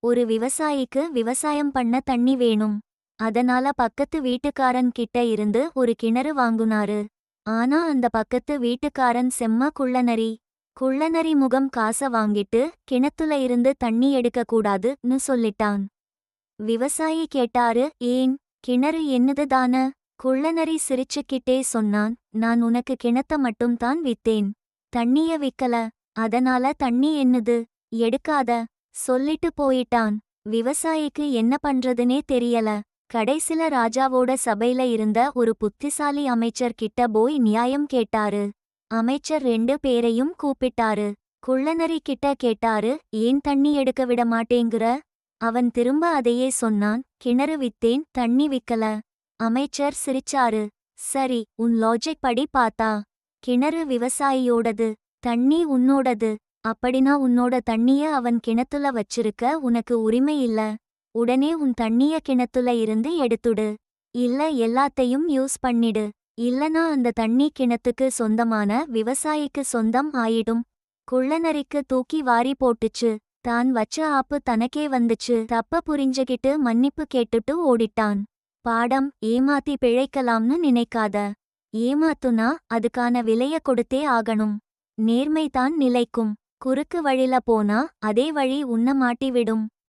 ஒரு விவசாயிக்கு விவசாயம் பண்ண தண்ணி வேணும். அதனால பக்கத்து வீட்டுக்காரன் கிட்ட இருந்து ஒரு கிணறு வாங்குனாரு. ஆனா அந்த பக்கத்து வீட்டுக்காரன் செம்ம குள்ளநரி. குள்ளநரி முகம் காச வாங்கிட்டு கிணத்துல இருந்து தண்ணி எடுக்க கூடாதுன்னு சொல்லிட்டான். விவசாயி கேட்டாரு, ஏன்? கிணறு என்னது தான? குள்ளநரி சிரிச்சுக்கிட்டே சொன்னான், நான் உனக்கு கிணத்த மட்டும் தான் வித்தேன். தண்ணிய விக்கல. அதனால தண்ணி என்னது? எடுக்காத. சொல்லிட்டு போயிட்டான். விவசாயிக்கு என்ன பண்றதுனே தெரியல. கடைசில ராஜாவோட சபையில இருந்த ஒரு புத்திசாலி அமைச்சர் கிட்ட போய் நியாயம் கேட்டாரு. அமைச்சர் 2 பேரையும் கூப்பிட்டாரு. குள்ளநரி கிட்ட கேட்டாரு, ஏன் தண்ணி எடுக்க விட மாட்டேங்கிற? அவன் திரும்ப அதையே சொன்னான், கிணறு வித்தேன், தண்ணி விக்கல. அமைச்சர் சிரிச்சாரு. சரி, உன் லாஜிக் படி பார்த்தா கிணறு விவசாயியோடது, தண்ணி உன்னோடது. அப்படினா உன்னோட தண்ணிய அவன் கிணத்துல வச்சிருக்க உனக்கு உரிமை இல்ல. உடனே உன் தண்ணிய கிணத்துல இருந்து எடுத்துடு. இல்ல எல்லாத்தையும் யூஸ் பண்ணிடு. இல்லனா அந்த தண்ணி கிணத்துக்கு சொந்தமான விவசாயிக்கு சொந்தம் ஆயிடும். குள்ளநரிக்கு தூக்கி வாரி போட்டுச்சு. தான் வச்ச ஆப்பு தனக்கே வந்துச்சு. தப்ப புரிஞ்சுகிட்டு மன்னிப்பு கேட்டுட்டு ஓடிட்டான். பாடம்: ஏமாத்தி பிழைக்கலாம்னு நினைக்காத. ஏமாத்துனா அதுக்கான விலைய கொடுத்தே ஆகணும். நேர்மைதான் நிலைக்கும். குறுக்கு வழில போனா அதே வழி உன்ன மாட்டிவிடும்.